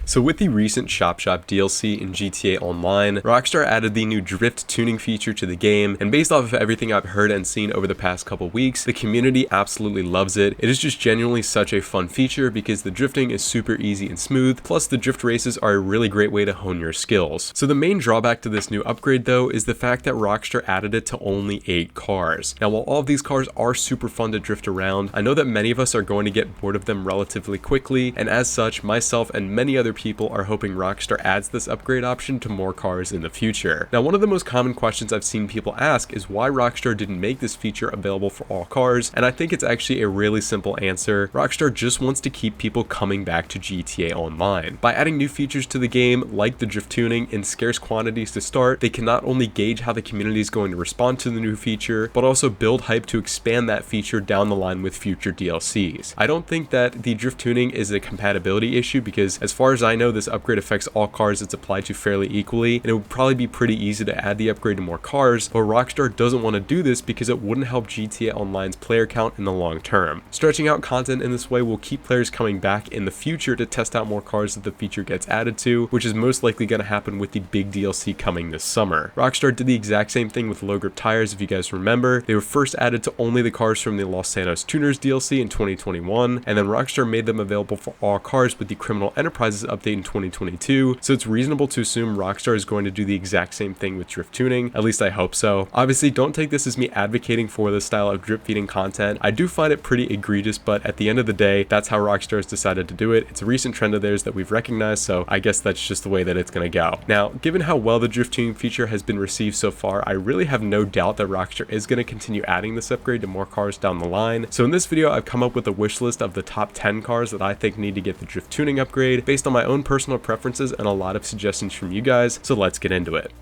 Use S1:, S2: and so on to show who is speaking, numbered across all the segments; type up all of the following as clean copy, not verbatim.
S1: So with the recent Shop DLC in GTA Online, Rockstar added the new drift tuning feature to the game, and based off of everything I've heard and seen over the past couple weeks, the community absolutely loves it. It is just genuinely such a fun feature because the drifting is super easy and smooth, plus the drift races are a really great way to hone your skills. So the main drawback to this new upgrade though is the fact that Rockstar added it to only 8 cars. Now while all of these cars are super fun to drift around, I know that many of us are going to get bored of them relatively quickly, and as such, myself and many other people are hoping Rockstar adds this upgrade option to more cars in the future. Now one of the most common questions I've seen people ask is why Rockstar didn't make this feature available for all cars, and I think it's actually a really simple answer. Rockstar just wants to keep people coming back to GTA Online. By adding new features to the game, like the drift tuning, in scarce quantities to start, they can not only gauge how the community is going to respond to the new feature, but also build hype to expand that feature down the line with future DLCs. I don't think that the drift tuning is a compatibility issue because as far as I know, this upgrade affects all cars it's applied to fairly equally, and it would probably be pretty easy to add the upgrade to more cars, but Rockstar doesn't want to do this because it wouldn't help GTA Online's player count in the long term. Stretching out content in this way will keep players coming back in the future to test out more cars that the feature gets added to, which is most likely going to happen with the big DLC coming this summer. Rockstar did the exact same thing with low grip tires if you guys remember. They were first added to only the cars from the Los Santos Tuners DLC in 2021, and then Rockstar made them available for all cars with the Criminal Enterprises update in 2022, so it's reasonable to assume Rockstar is going to do the exact same thing with drift tuning, at least I hope so. Obviously, don't take this as me advocating for this style of drip feeding content. I do find it pretty egregious, but at the end of the day, that's how Rockstar has decided to do it. It's a recent trend of theirs that we've recognized, so I guess that's just the way that it's going to go. Now, given how well the drift tuning feature has been received so far, I really have no doubt that Rockstar is going to continue adding this upgrade to more cars down the line. So in this video, I've come up with a wish list of the top 10 cars that I think need to get the drift tuning upgrade based on my own personal preferences and a lot of suggestions from you guys, so let's get into it.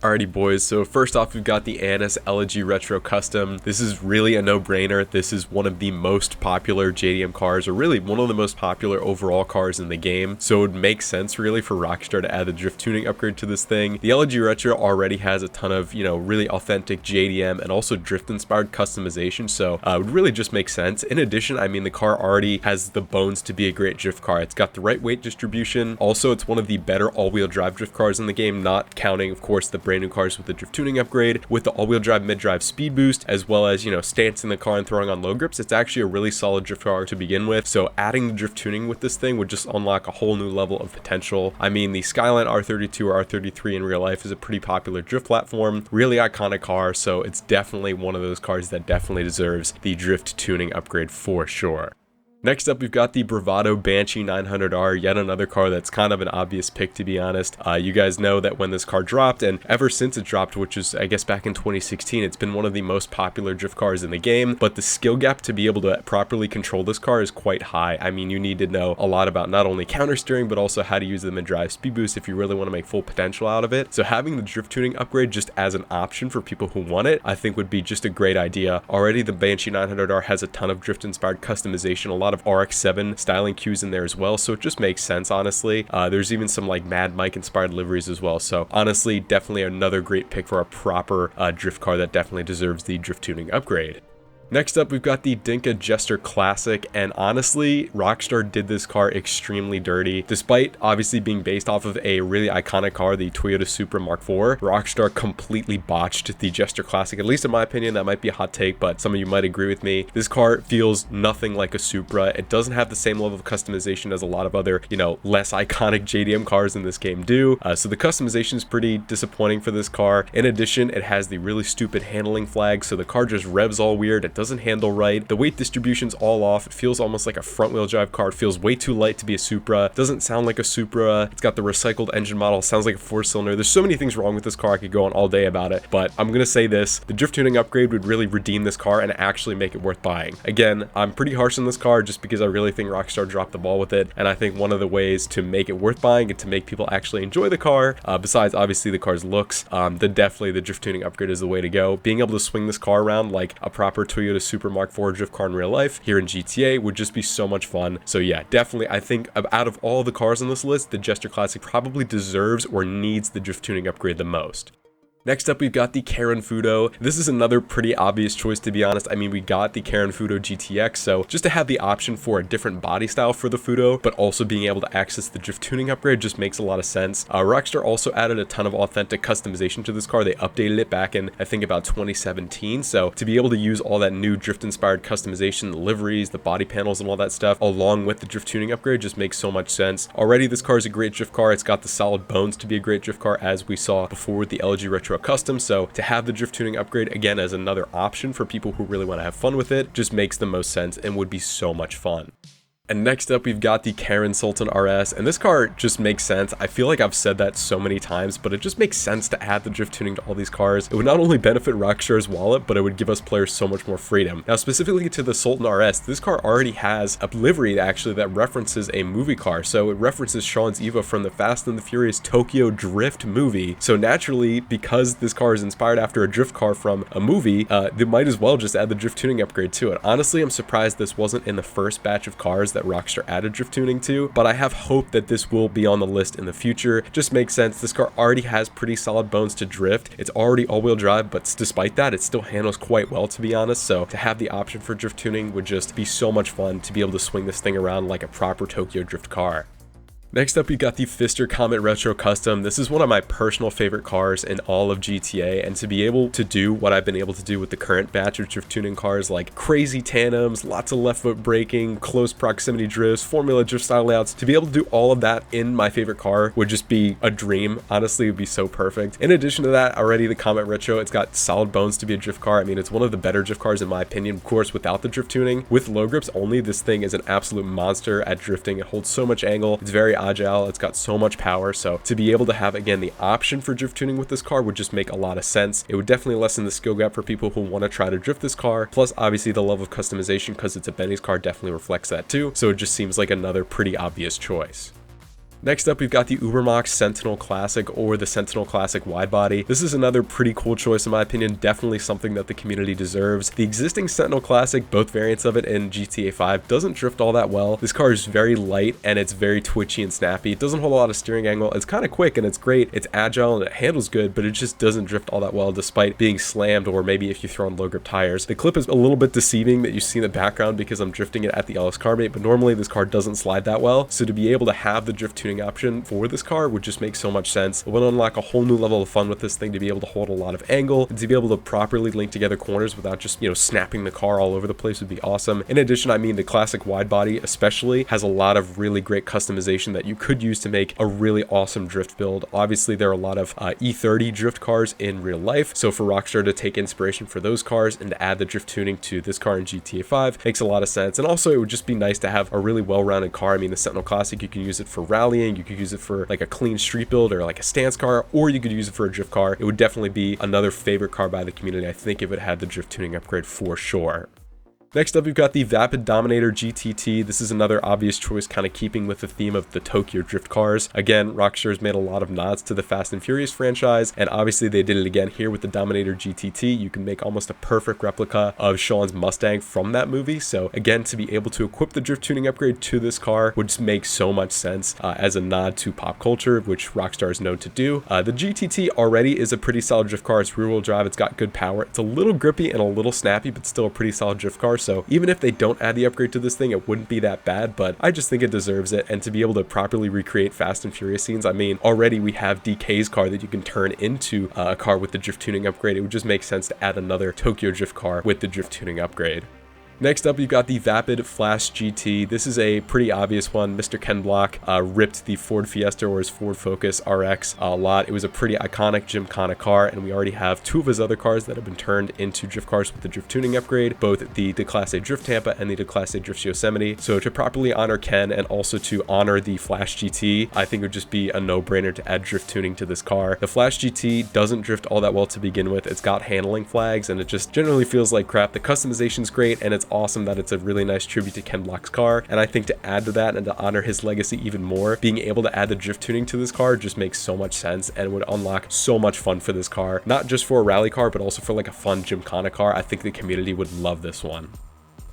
S1: Alrighty boys, so first off we've got the Annis Elegy Retro Custom. This is really a no-brainer. This is one of the most popular JDM cars, or really one of the most popular overall cars in the game, so it would make sense really for Rockstar to add the drift tuning upgrade to this thing. The Elegy Retro already has a ton of, really authentic JDM and also drift inspired customization, so it would really just make sense. In addition, I mean, the car already has the bones to be a great drift car. It's got the right weight distribution. Also, it's one of the better all-wheel drive drift cars in the game, not counting of course the brand new cars with the drift tuning upgrade, with the all-wheel drive mid-drive speed boost, as well as stancing the car and throwing on low grips. It's actually a really solid drift car to begin with, so adding the drift tuning with this thing would just unlock a whole new level of potential. I mean, the Skyline R32 or R33 in real life is a pretty popular drift platform, really iconic car, so it's definitely one of those cars that definitely deserves the drift tuning upgrade for sure. Next up, we've got the Bravado Banshee 900R, yet another car that's kind of an obvious pick, to be honest. You guys know that when this car dropped, and ever since it dropped, which is I guess back in 2016, it's been one of the most popular drift cars in the game, but the skill gap to be able to properly control this car is quite high. I mean, you need to know a lot about not only counter steering, but also how to use the mid-drive speed boost if you really want to make full potential out of it. So having the drift tuning upgrade just as an option for people who want it, I think would be just a great idea. Already, the Banshee 900R has a ton of drift-inspired customization, a lot of RX-7 styling cues in there as well, so it just makes sense, honestly. There's even some like Mad Mike inspired liveries as well, so honestly, definitely another great pick for a proper drift car that definitely deserves the drift tuning upgrade. Next up, we've got the Dinka Jester Classic, and honestly, Rockstar did this car extremely dirty. Despite obviously being based off of a really iconic car, the Toyota Supra Mark IV, Rockstar completely botched the Jester Classic, at least in my opinion. That might be a hot take, but some of you might agree with me. This car feels nothing like a Supra. It doesn't have the same level of customization as a lot of other, less iconic JDM cars in this game do, so the customization is pretty disappointing for this car. In addition, it has the really stupid handling flag, so the car just revs all weird. It doesn't handle right. The weight distribution's all off. It feels almost like a front wheel drive car. It feels way too light to be a Supra. It doesn't sound like a Supra. It's got the recycled engine model. It sounds like a 4-cylinder. There's so many things wrong with this car. I could go on all day about it, but I'm gonna say this: the drift tuning upgrade would really redeem this car and actually make it worth buying. Again, I'm pretty harsh on this car just because I really think Rockstar dropped the ball with it, and I think one of the ways to make it worth buying and to make people actually enjoy the car, besides obviously the car's looks, then definitely the drift tuning upgrade is the way to go. Being able to swing this car around like a proper Toyota Supra Mark IV drift car in real life here in GTA would just be so much fun. So yeah, definitely I think out of all the cars on this list, the Jester Classic probably deserves or needs the drift tuning upgrade the most. Next up, we've got the Karen Fudo. This is another pretty obvious choice, to be honest. I mean, we got the Karen Fudo GTX, so just to have the option for a different body style for the Fudo, but also being able to access the drift tuning upgrade just makes a lot of sense. Rockstar also added a ton of authentic customization to this car. They updated it back in, I think, about 2017, so to be able to use all that new drift-inspired customization, the liveries, the body panels, and all that stuff, along with the drift tuning upgrade, just makes so much sense. Already, this car is a great drift car. It's got the solid bones to be a great drift car, as we saw before with the LG Retro Custom, so to have the drift tuning upgrade again as another option for people who really want to have fun with it just makes the most sense and would be so much fun. And next up, we've got the Karen Sultan RS, and this car just makes sense. I feel like I've said that so many times, but it just makes sense to add the drift tuning to all these cars. It would not only benefit Rockstar's wallet, but it would give us players so much more freedom. Now, specifically to the Sultan RS, this car already has a livery actually that references a movie car. So it references Sean's Eva from the Fast and the Furious Tokyo Drift movie. So naturally, because this car is inspired after a drift car from a movie, they might as well just add the drift tuning upgrade to it. Honestly, I'm surprised this wasn't in the first batch of cars that Rockstar added drift tuning to, but I have hope that this will be on the list in the future. Just makes sense. This car already has pretty solid bones to drift. It's already all-wheel drive, but despite that, it still handles quite well, to be honest. So to have the option for drift tuning would just be so much fun to be able to swing this thing around like a proper Tokyo Drift car. Next up, we got the Pfister Comet Retro Custom. This is one of my personal favorite cars in all of GTA, and to be able to do what I've been able to do with the current batch of drift tuning cars, like crazy tandems, lots of left foot braking, close proximity drifts, formula drift style layouts, to be able to do all of that in my favorite car would just be a dream. Honestly, it would be so perfect. In addition to that, already the Comet Retro, it's got solid bones to be a drift car. I mean, it's one of the better drift cars in my opinion, of course, without the drift tuning. With low grips only, this thing is an absolute monster at drifting. It holds so much angle. It's very agile. It's got so much power. So to be able to have, again, the option for drift tuning with this car would just make a lot of sense. It would definitely lessen the skill gap for people who want to try to drift this car. Plus, obviously, the level of customization, because it's a Benny's car, definitely reflects that too. So it just seems like another pretty obvious choice. Next up, we've got the Ubermax Sentinel Classic, or the Sentinel Classic Widebody. This is another pretty cool choice in my opinion, definitely something that the community deserves. The existing Sentinel Classic, both variants of it in GTA 5, doesn't drift all that well. This car is very light and it's very twitchy and snappy. It doesn't hold a lot of steering angle. It's kind of quick and it's great. It's agile and it handles good, but it just doesn't drift all that well despite being slammed, or maybe if you throw on low grip tires. The clip is a little bit deceiving that you see in the background because I'm drifting it at the LS Carbonate, but normally this car doesn't slide that well. So to be able to have the drift tuning option for this car would just make so much sense. It would unlock a whole new level of fun with this thing, to be able to hold a lot of angle and to be able to properly link together corners without just, snapping the car all over the place would be awesome. In addition, I mean, the classic wide body especially has a lot of really great customization that you could use to make a really awesome drift build. Obviously, there are a lot of E30 drift cars in real life, so for Rockstar to take inspiration for those cars and to add the drift tuning to this car in GTA 5 makes a lot of sense. And also, it would just be nice to have a really well-rounded car. I mean, the Sentinel Classic, you can use it for rallying, you could use it for like a clean street build or like a stance car, or you could use it for a drift car. It would definitely be another favorite car by the community, I think, if it had the drift tuning upgrade for sure. Next up, we've got the Vapid Dominator GTT. This is another obvious choice, kind of keeping with the theme of the Tokyo Drift cars. Again, Rockstar has made a lot of nods to the Fast and Furious franchise, and obviously they did it again here with the Dominator GTT. You can make almost a perfect replica of Sean's Mustang from that movie. So again, to be able to equip the drift tuning upgrade to this car would just make so much sense as a nod to pop culture, which Rockstar is known to do. The GTT already is a pretty solid drift car. It's rear-wheel drive. It's got good power. It's a little grippy and a little snappy, but still a pretty solid drift car. So even if they don't add the upgrade to this thing, it wouldn't be that bad, but I just think it deserves it. And to be able to properly recreate Fast and Furious scenes, I mean, already we have DK's car that you can turn into a car with the drift tuning upgrade. It would just make sense to add another Tokyo Drift car with the drift tuning upgrade. Next up, you've got the Vapid Flash GT. This is a pretty obvious one. Mr. Ken Block ripped the Ford Fiesta or his Ford Focus RX a lot. It was a pretty iconic Gymkhana car, and we already have two of his other cars that have been turned into drift cars with the drift tuning upgrade, both the Declasse Drift Tampa and the Declasse Drift Yosemite. So to properly honor Ken and also to honor the Flash GT, I think it would just be a no-brainer to add drift tuning to this car. The Flash GT doesn't drift all that well to begin with. It's got handling flags, and it just generally feels like crap. The customization's great, and it's awesome that it's a really nice tribute to Ken Block's car, and I think to add to that and to honor his legacy even more, being able to add the drift tuning to this car just makes so much sense and would unlock so much fun for this car, not just for a rally car but also for like a fun Gymkhana car. I think the community would love this one.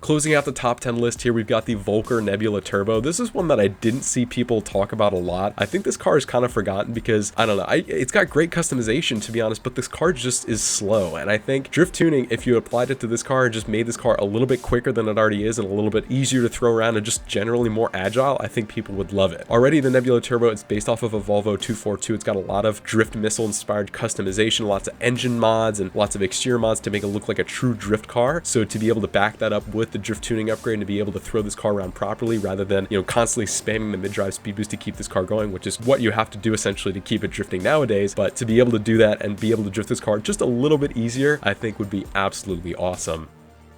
S1: Closing out the top 10 list here, we've got the Volker Nebula Turbo. This is one that I didn't see people talk about a lot. I think this car is kind of forgotten because, I don't know, it's got great customization to be honest, but this car just is slow. And I think drift tuning, if you applied it to this car and just made this car a little bit quicker than it already is and a little bit easier to throw around and just generally more agile, I think people would love it. Already the Nebula Turbo, it's based off of a Volvo 242. It's got a lot of drift missile inspired customization, lots of engine mods and lots of exterior mods to make it look like a true drift car. So to be able to back that up with the drift tuning upgrade and to be able to throw this car around properly rather than, constantly spamming the mid-drive speed boost to keep this car going, which is what you have to do essentially to keep it drifting nowadays. But to be able to do that and be able to drift this car just a little bit easier, I think would be absolutely awesome.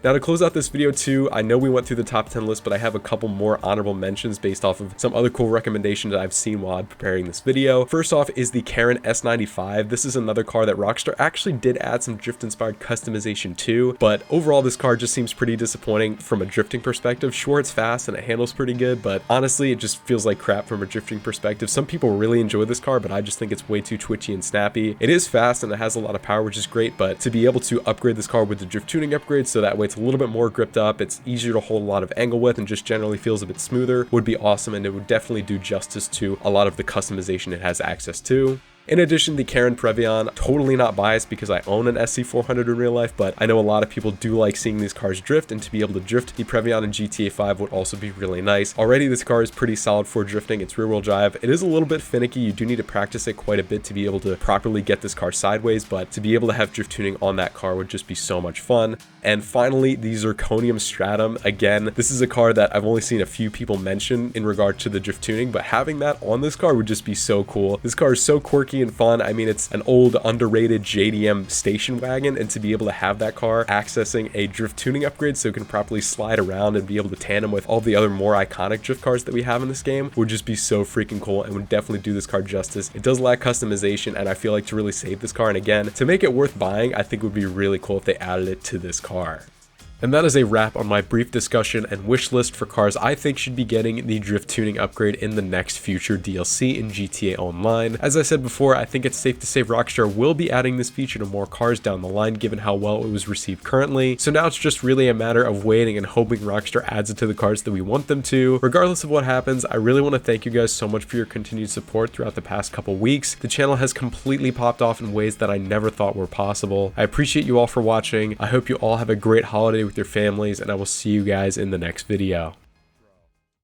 S1: Now to close out this video too, I know we went through the top 10 list, but I have a couple more honorable mentions based off of some other cool recommendations that I've seen while I'm preparing this video. First off is the Karen S95. This is another car that Rockstar actually did add some drift inspired customization to, but overall this car just seems pretty disappointing from a drifting perspective. Sure, it's fast and it handles pretty good, but honestly it just feels like crap from a drifting perspective. Some people really enjoy this car, but I just think it's way too twitchy and snappy. It is fast and it has a lot of power, which is great, but to be able to upgrade this car with the drift tuning upgrade so that way it's a little bit more gripped up, it's easier to hold a lot of angle with, and just generally feels a bit smoother would be awesome, and it would definitely do justice to a lot of the customization it has access to. In addition, the Karen Previon, totally not biased because I own an SC400 in real life, but I know a lot of people do like seeing these cars drift, and to be able to drift the Previon in GTA 5 would also be really nice. Already this car is pretty solid for drifting. It's rear wheel drive. It is a little bit finicky. You do need to practice it quite a bit to be able to properly get this car sideways, but to be able to have drift tuning on that car would just be so much fun. And finally, the Zirconium Stratum. Again, this is a car that I've only seen a few people mention in regard to the drift tuning, but having that on this car would just be so cool. This car is so quirky and fun. I mean, it's an old underrated JDM station wagon, and to be able to have that car accessing a drift tuning upgrade so it can properly slide around and be able to tandem with all the other more iconic drift cars that we have in this game would just be so freaking cool and would definitely do this car justice. It does lack customization, and I feel like to really save this car, and again, to make it worth buying, I think would be really cool if they added it to this car. And that is a wrap on my brief discussion and wish list for cars I think should be getting the drift tuning upgrade in the next future DLC in GTA Online. As I said before, I think it's safe to say Rockstar will be adding this feature to more cars down the line given how well it was received currently. So now it's just really a matter of waiting and hoping Rockstar adds it to the cars that we want them to. Regardless of what happens, I really want to thank you guys so much for your continued support throughout the past couple weeks. The channel has completely popped off in ways that I never thought were possible. I appreciate you all for watching. I hope you all have a great holiday with your families, and I will see you guys in the next video.